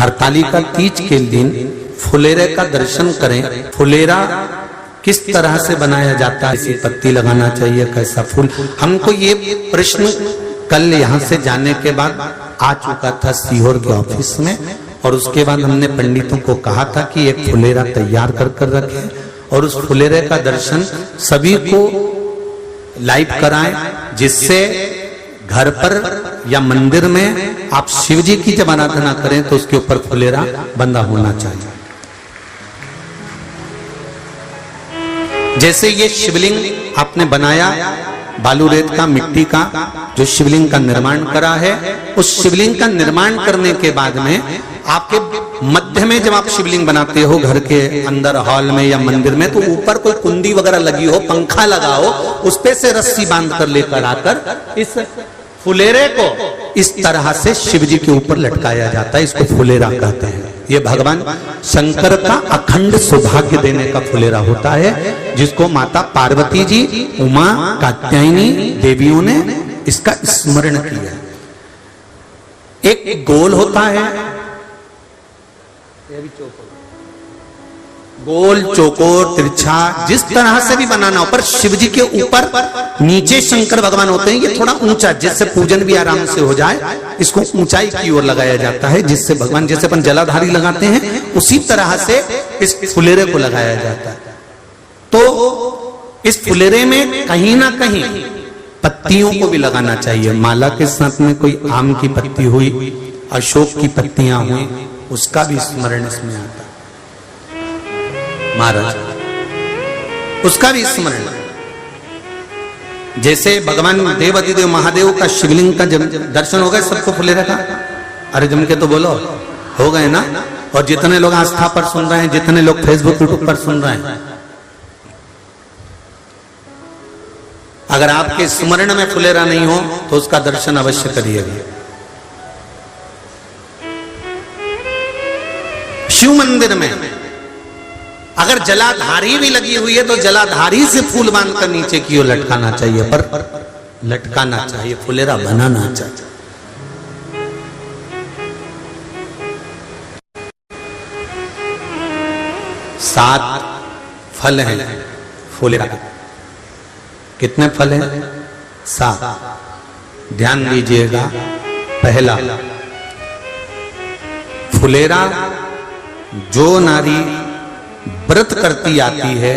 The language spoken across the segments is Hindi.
हरतालिका तीज के दिन फुलेरे का दर्शन करें। फुलेरा किस तरह से बनाया जाता है, इसी पत्ती लगाना चाहिए, कैसा फूल, हमको ये प्रश्न कल यहाँ से जाने के बाद आ चुका था सीहोर के ऑफिस में। और उसके बाद हमने पंडितों को कहा था कि एक फुलेरा तैयार कर रखें और उस फुलेरे का दर्शन सभी को लाइव कराएं, जिससे घर पर या मंदिर में आप शिव जी की जब आराधना करें तो उसके ऊपर फुलेरा बंधा होना चाहिए। जैसे ये शिवलिंग आपने बनाया बालू रेत का, मिट्टी का, जो शिवलिंग का निर्माण करा है, उस शिवलिंग का निर्माण करने के बाद में आपके मध्य में जब आप शिवलिंग बनाते हो घर के अंदर हॉल में या मंदिर में, तो ऊपर कोई कुंडी वगैरह लगी हो, पंखा लगा हो, उस पे से रस्सी बांध कर लेकर आकर इस फुलेरे को इस तरह से शिव जी के ऊपर लटकाया जाता है। इसको फुलेरा कहते हैं। ये भगवान शंकर का अखंड सौभाग्य देने का फुलेरा होता है, जिसको माता पार्वती जी, उमा, कात्यायनी देवियों ने इसका स्मरण किया। एक गोल होता है, गोल, चौकोर, तिरछा, जिस तरह से भी बनाना हो, पर शिव जी के ऊपर नीचे शंकर भगवान होते हैं। ये थोड़ा ऊंचा, जिससे पूजन भी आराम से हो जाए, इसको ऊंचाई की ओर लगाया जाता है, जिससे भगवान, जैसे अपन जलाधारी लगाते हैं, उसी तरह से इस फुलेरे को लगाया जाता है। तो इस फुलेरे में कहीं ना कहीं पत्तियों को भी लगाना चाहिए। माला के साथ में कोई आम की पत्ती हुई, अशोक की पत्तियां हुई, उसका भी स्मरण इसमें आता है महाराज, उसका भी स्मरण। जैसे भगवान देवाधिदेव महादेव का शिवलिंग का जब दर्शन हो गए सबको फुलेरा का, अरे जम के तो बोलो, हो गए ना। और जितने लोग आस्था पर सुन रहे हैं, जितने लोग फेसबुक यूट्यूब पर सुन रहे हैं, अगर आपके स्मरण में फुलेरा नहीं हो तो उसका दर्शन अवश्य करिएगा। शिव मंदिर में अगर जलाधारी भी लगी हुई है तो जलाधारी से फूल बांधकर नीचे की ओर लटकाना चाहिए, पर लटकाना चाहिए, फुलेरा बनाना चाहिए। सात फल हैं फुलेरा के। कितने फल हैं? 7। ध्यान दीजिएगा। पहला, फुलेरा जो नारी व्रत करती आती है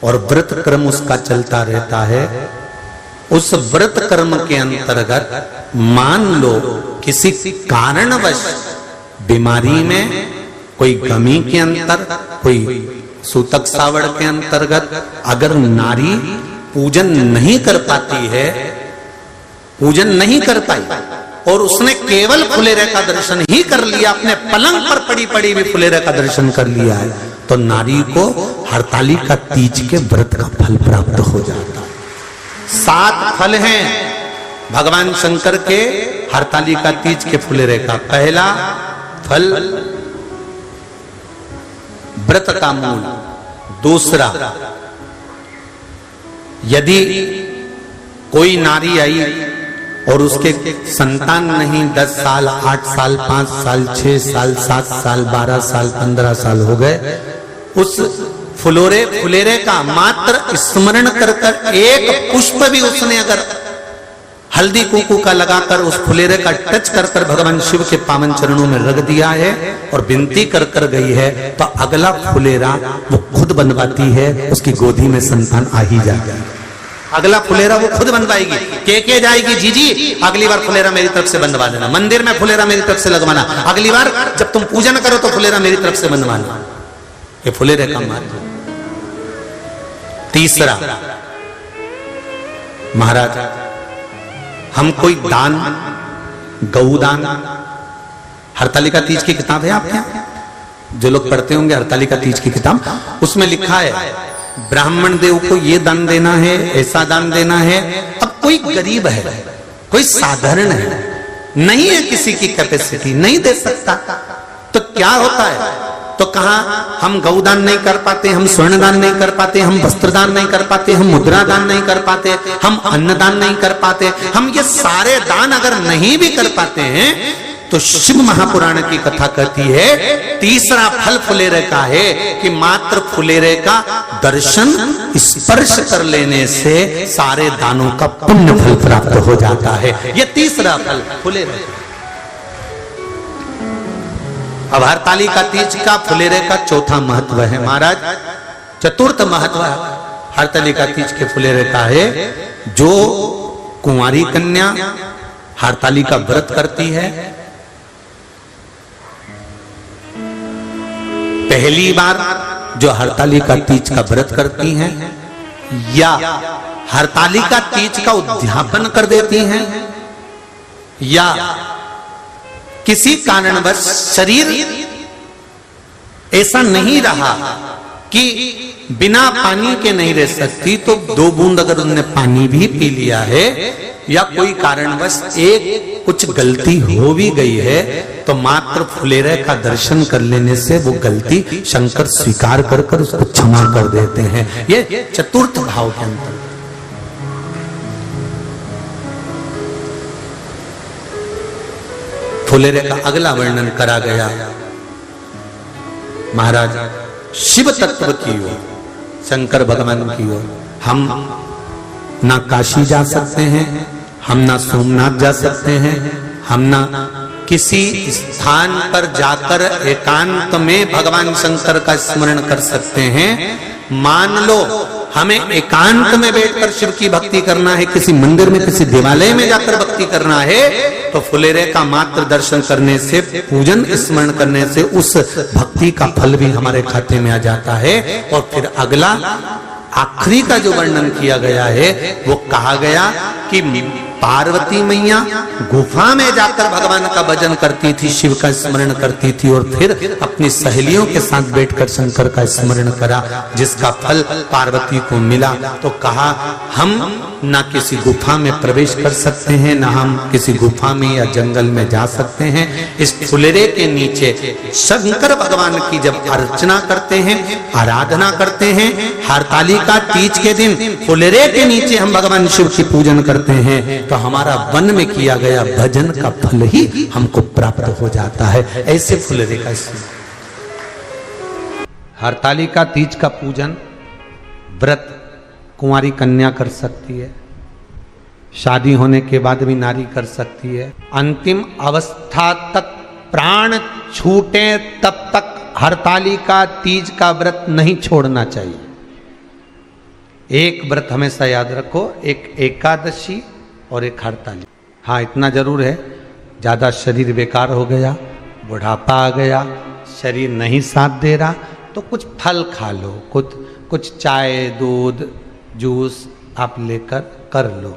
और व्रत कर्म उसका चलता रहता है, उस व्रत कर्म के अंतर्गत मान लो किसी कारणवश बीमारी में, कोई गमी के अंतर, कोई सूतक सावड़ के अंतर्गत अगर नारी पूजन नहीं कर पाती है, पूजन नहीं कर पाई और उसने केवल फुलेरे का दर्शन ही कर लिया, अपने पलंग पर पड़ी पड़ी भी फुलेरे का दर्शन कर लिया है, तो नारी को हरतालिका तीज के व्रत का फल प्राप्त हो जाता है। 7 फल हैं भगवान शंकर के हरतालिका तीज के फुलेरे का। पहला फल व्रत का मूल। दूसरा, यदि कोई नारी आई और उसके संतान नहीं, 10 साल, 8 साल, 5 साल, 6 साल, 7 साल, 12 साल, 15 साल हो गए, उस फुलेरे का मात्र स्मरण कर कर एक पुष्प भी उसने अगर हल्दी कुंकू का लगाकर उस फुलेरे का टच कर कर भगवान शिव के पावन चरणों में रख दिया है और विनती कर कर गई है, तो अगला फुलेरा वो खुद बनवाती है, उसकी गोदी में संतान आ ही जाएगा। अगला फुलेरा वो खुद बनवाएगी, के जाएगी, जी अगली बार फुलेरा मेरी तरफ से बनवा देना, मंदिर में फुलेरा मेरी तरफ से लगवाना, अगली बार जब तुम पूजन करो तो फुलेरा मेरी तरफ से बनवाना। ये फुलेरे का मार्ग। तीसरा, महाराज हम कोई दान, गौदान, हरतालिका तीज की किताब है आपके यहाँ, जो लोग पढ़ते होंगे हरतालिका तीज की किताब, उसमें लिखा है ब्राह्मण देव को ये दान देना है, ऐसा दान देना है। अब कोई गरीब है, कोई साधारण है, नहीं है किसी की कैपेसिटी, नहीं दे सकता, तो क्या होता है? तो कहा हम गौदान नहीं कर पाते, हम स्वर्ण दान नहीं कर पाते, हम वस्त्र दान नहीं कर पाते, हम मुद्रा दान नहीं कर पाते, हम अन्नदान नहीं कर पाते, हम ये सारे दान अगर नहीं भी कर पाते हैं तो शिव महापुराण की कथा कहती है तीसरा फल फुलेरे का है कि मात्र फुलेरे का दर्शन स्पर्श कर लेने से सारे दानों का पुण्य फल प्राप्त हो जाता है। यह तीसरा फल फुलेरे। अब हरतालिका तीज का फुलेरे का चौथा महत्व है महाराज। चतुर्थ महत्व हरतालिका तीज के फुलेरे का है जो कुंवारी कन्या हरतालिका व्रत करती है, पहली बार जो हरतालिका तीज का व्रत करती हैं या हरतालिका तीज का उद्यापन कर देती हैं या किसी कारणवश शरीर ऐसा नहीं रहा कि बिना पानी के नहीं रह सकती, तो 2 बूंद अगर उन्होंने पानी भी पी लिया है या कोई कारणवश एक कुछ गलती हो भी गई है तो मात्र फुलेरे का दर्शन कर लेने से वो गलती शंकर स्वीकार कर कर उसको क्षमा कर देते हैं। ये चतुर्थ भाव के अंतर। फुलेरे का अगला वर्णन करा गया महाराज शिव तत्व की ओर, शंकर भगवान की ओर। हम ना काशी जा सकते हैं, हम ना सोमनाथ जा सकते हैं, हम ना किसी स्थान पर जाकर एकांत में भगवान शंकर का स्मरण कर सकते हैं। मान लो हमें एकांत में बैठकर शिव की भक्ति करना है, किसी मंदिर में किसी देवालय में जाकर भक्ति करना है, तो फुलेरे का मात्र दर्शन करने से, पूजन स्मरण करने से उस भक्ति का फल भी हमारे खाते में आ जाता है। और फिर अगला आखिरी का जो वर्णन किया गया है वो कहा गया कि पार्वती मैया गुफा में जाकर भगवान का भजन करती थी, शिव का स्मरण करती थी और फिर अपनी सहेलियों के साथ बैठकर शंकर का स्मरण करा, जिसका फल पार्वती को मिला। तो कहा हम ना किसी गुफा में प्रवेश कर सकते हैं, ना हम किसी गुफा में या जंगल में जा सकते हैं। इस फुलेरे के नीचे शंकर भगवान की जब अर्चना करते हैं, आराधना करते हैं, हरतालिका तीज के दिन फुलेरे के नीचे हम भगवान शिव की पूजन करते हैं, तो हमारा वन में किया गया भजन का फल ही हमको प्राप्त हो जाता है। ऐसे फुलेरे का हरतालिका तीज का पूजन व्रत कुंवारी कन्या कर सकती है, शादी होने के बाद भी नारी कर सकती है। अंतिम अवस्था तक प्राण छूटे तब तक हरतालिका तीज का व्रत नहीं छोड़ना चाहिए। एक व्रत हमेशा याद रखो, एक एकादशी और एक हरतालिका। हाँ इतना जरूर है, ज्यादा शरीर बेकार हो गया, बुढ़ापा आ गया, शरीर नहीं साथ दे रहा, तो कुछ फल खा लो, कुछ चाय दूध जूस आप लेकर कर लो।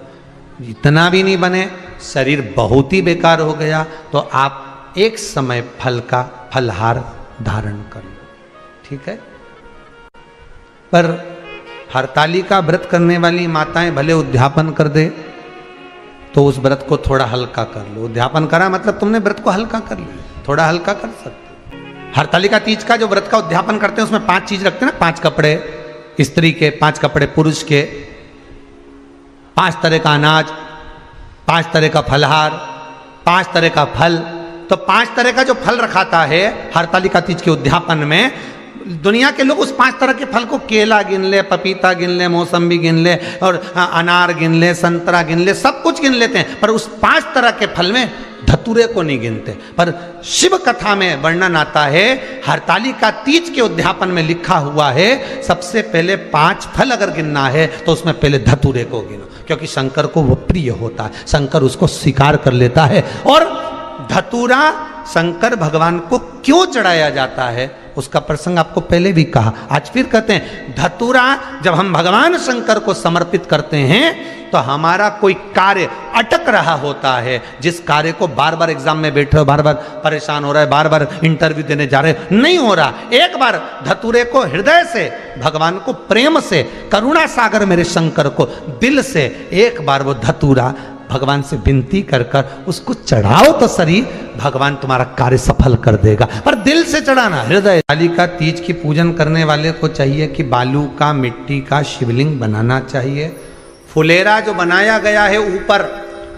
इतना भी नहीं बने, शरीर बहुत ही बेकार हो गया, तो आप एक समय फल का फलहार धारण कर लो, ठीक है। पर हरतालिका व्रत करने वाली माताएं भले उद्यापन कर दे तो उस व्रत को थोड़ा हल्का कर लो। उद्यापन करा मतलब तुमने व्रत को हल्का कर लिया, थोड़ा हल्का कर सकते। हरतालिका तीज का जो व्रत का उद्यापन करते हैं उसमें 5 चीज रखते हैं ना, 5 कपड़े स्त्री के, 5 कपड़े पुरुष के, 5 तरह का अनाज, 5 तरह का फलहार, 5 तरह का फल। तो 5 तरह का जो फल रखाता है हरतालिका तीज के उद्यापन में, दुनिया के लोग उस 5 तरह के फल को केला गिन ले, पपीता गिन ले, मौसम्बी गिन ले और अनार गिन ले, संतरा गिन ले, सब कुछ गिन लेते हैं, पर उस 5 तरह के फल में धतूरे को नहीं गिनते। पर शिव कथा में वर्णन आता है, हरतालिका तीज के उद्यापन में लिखा हुआ है सबसे पहले 5 फल अगर गिनना है तो उसमें पहले धतूरे को गिनो, क्योंकि शंकर को वो प्रिय होता है, शंकर उसको स्वीकार कर लेता है। और धतूरा शंकर भगवान को क्यों चढ़ाया जाता है उसका प्रसंग आपको पहले भी कहा, आज फिर कहते हैं। धतूरा जब हम भगवान शंकर को समर्पित करते हैं तो हमारा कोई कार्य अटक रहा होता है, जिस कार्य को बार बार एग्जाम में बैठ रहे हो, बार बार परेशान हो रहा है, बार बार इंटरव्यू देने जा रहे हो, नहीं हो रहा, एक बार धतूरे को हृदय से भगवान को प्रेम से, करुणा सागर मेरे शंकर को दिल से एक बार वो धतूरा भगवान से विनती कर कर उसको चढ़ाओ तो सही, भगवान तुम्हारा कार्य सफल कर देगा। पर दिल से चढ़ाना, हृदय। हरतालिका तीज की पूजन करने वाले को चाहिए कि बालू का, मिट्टी का शिवलिंग बनाना चाहिए। फुलेरा जो बनाया गया है ऊपर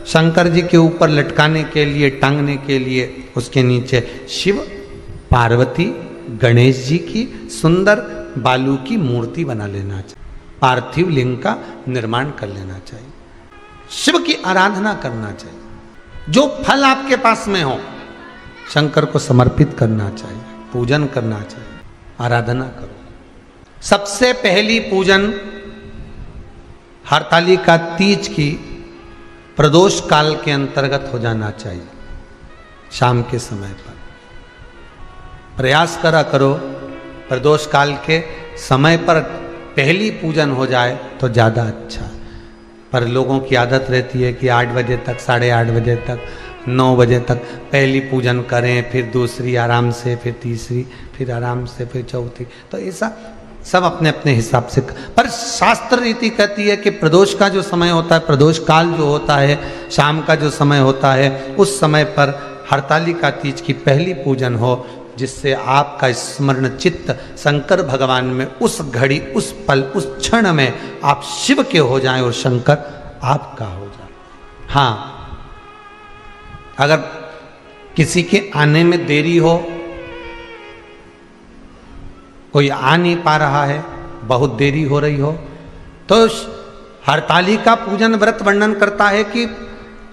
शंकर जी के ऊपर लटकाने के लिए, टांगने के लिए उसके नीचे शिव, पार्वती, गणेश जी की सुंदर बालू की मूर्ति बना लेना चाहिए, पार्थिव लिंग का निर्माण कर लेना चाहिए, शिव की आराधना करना चाहिए, जो फल आपके पास में हो शंकर को समर्पित करना चाहिए, पूजन करना चाहिए, आराधना करो। सबसे पहली पूजन हरतालिका तीज की प्रदोष काल के अंतर्गत हो जाना चाहिए, शाम के समय पर। प्रयास करो प्रदोष काल के समय पर पहली पूजन हो जाए तो ज़्यादा अच्छा। पर लोगों की आदत रहती है कि 8 बजे तक, 8:30 बजे तक, 9 बजे तक पहली पूजन करें, फिर दूसरी आराम से, फिर तीसरी, फिर आराम से, फिर चौथी। तो ऐसा सब अपने अपने हिसाब से। पर शास्त्र रीति कहती है कि प्रदोष का जो समय होता है, प्रदोष काल जो होता है, शाम का जो समय होता है, उस समय पर हरतालिका तीज की पहली पूजन हो, जिससे आपका स्मरण चित्त शंकर भगवान में उस घड़ी, उस पल, उस क्षण में आप शिव के हो जाएं और शंकर आपका हो जाए। हाँ, अगर किसी के आने में देरी हो, कोई आ नहीं पा रहा है, बहुत देरी हो रही हो, तो हरतालिका पूजन व्रत वर्णन करता है कि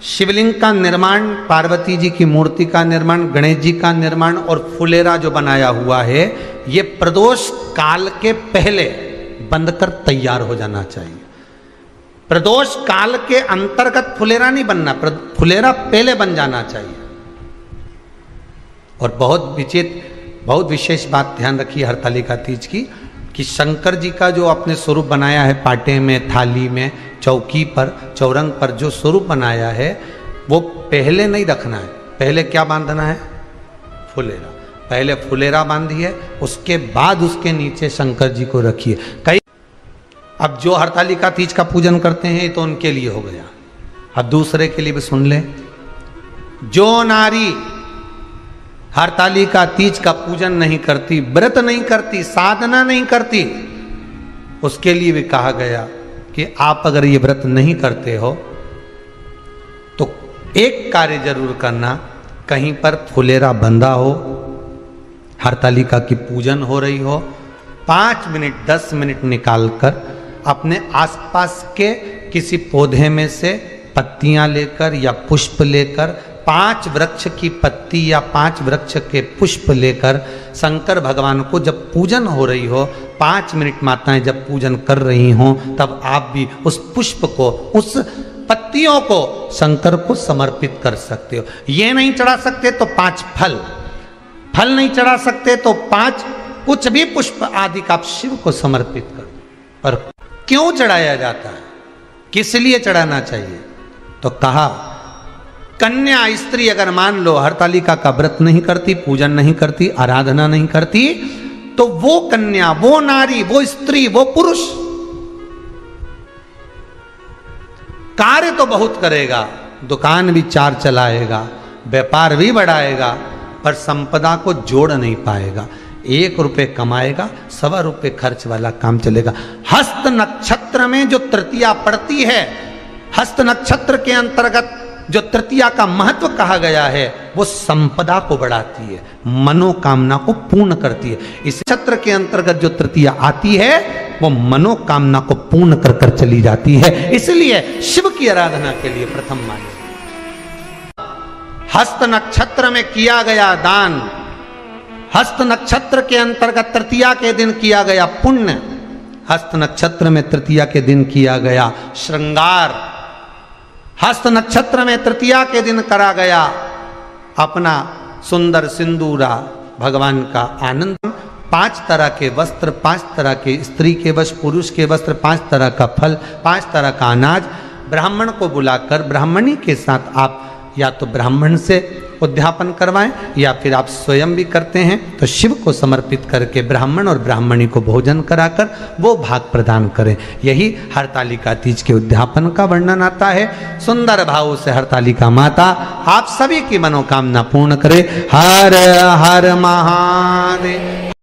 शिवलिंग का निर्माण, पार्वती जी की मूर्ति का निर्माण, गणेश जी का निर्माण और फुलेरा जो बनाया हुआ है, ये प्रदोष काल के पहले बनकर तैयार हो जाना चाहिए। प्रदोष काल के अंतर्गत फुलेरा नहीं बनना, फुलेरा पहले बन जाना चाहिए। और बहुत विशेष बात ध्यान रखिए हरतालिका तीज की, कि शंकर जी का जो आपने स्वरूप बनाया है, पाटे में, थाली में, चौकी पर, चौरंग पर जो स्वरूप बनाया है, वो पहले नहीं रखना है। पहले क्या बांधना है? फुलेरा। पहले फुलेरा बांधिए, उसके बाद उसके नीचे शंकर जी को रखिए। कई अब जो हरतालिका तीज का पूजन करते हैं तो उनके लिए हो गया, अब दूसरे के लिए भी सुन ले। जो नारी हरतालिका तीज का पूजन नहीं करती, व्रत नहीं करती, साधना नहीं करती, उसके लिए भी कहा गया कि आप अगर ये व्रत नहीं करते हो तो एक कार्य जरूर करना, कहीं पर फुलेरा बंधा हो, हरतालिका की पूजन हो रही हो, 5 मिनट 10 मिनट निकालकर अपने आसपास के किसी पौधे में से पत्तियां लेकर या पुष्प लेकर, 5 वृक्ष की पत्ती या 5 वृक्ष के पुष्प लेकर शंकर भगवान को जब पूजन हो रही हो, 5 मिनट माताएं जब पूजन कर रही हों, तब आप भी उस पुष्प को, उस पत्तियों को शंकर को समर्पित कर सकते हो। ये नहीं चढ़ा सकते तो 5 फल नहीं चढ़ा सकते तो 5 कुछ भी पुष्प आदि का आप शिव को समर्पित कर। पर क्यों चढ़ाया जाता है, किस लिए चढ़ाना चाहिए? तो कहा कन्या स्त्री अगर मान लो हरतालिका का व्रत नहीं करती, पूजन नहीं करती, आराधना नहीं करती, तो वो कन्या, वो नारी, वो स्त्री, वो पुरुष कार्य तो बहुत करेगा, दुकान भी 4 चलाएगा, व्यापार भी बढ़ाएगा, पर संपदा को जोड़ नहीं पाएगा। 1 रुपये कमाएगा, 1.25 रुपये खर्च वाला काम चलेगा। हस्त नक्षत्र में जो तृतीया पड़ती है, हस्त नक्षत्र के अंतर्गत जो तृतीया का महत्व कहा गया है, वो संपदा को बढ़ाती है, मनोकामना को पूर्ण करती है। इस नक्षत्र के अंतर्गत जो तृतीया आती है, वो मनोकामना को पूर्ण कर कर चली जाती है। इसलिए शिव की आराधना के लिए प्रथम माने। हस्त नक्षत्र में किया गया दान, हस्त नक्षत्र के अंतर्गत तृतीया के दिन किया गया पुण्य, हस्त नक्षत्र में तृतीया के दिन किया गया श्रृंगार, हस्त नक्षत्र में तृतीया के दिन करा गया अपना सुंदर सिंदूरा, भगवान का आनंद, 5 तरह के वस्त्र, 5 तरह के स्त्री के वस्त्र, पुरुष के वस्त्र, 5 तरह का फल, 5 तरह का अनाज, ब्राह्मण को बुलाकर ब्राह्मणी के साथ आप या तो ब्राह्मण से उद्यापन करवाएं या फिर आप स्वयं भी करते हैं तो शिव को समर्पित करके ब्राह्मण और ब्राह्मणी को भोजन कराकर वो भाग प्रदान करें। यही हरतालिका तीज के उद्यापन का वर्णन आता है। सुंदर भाव से हरतालिका माता आप सभी की मनोकामना पूर्ण करे। हर हर महादेव।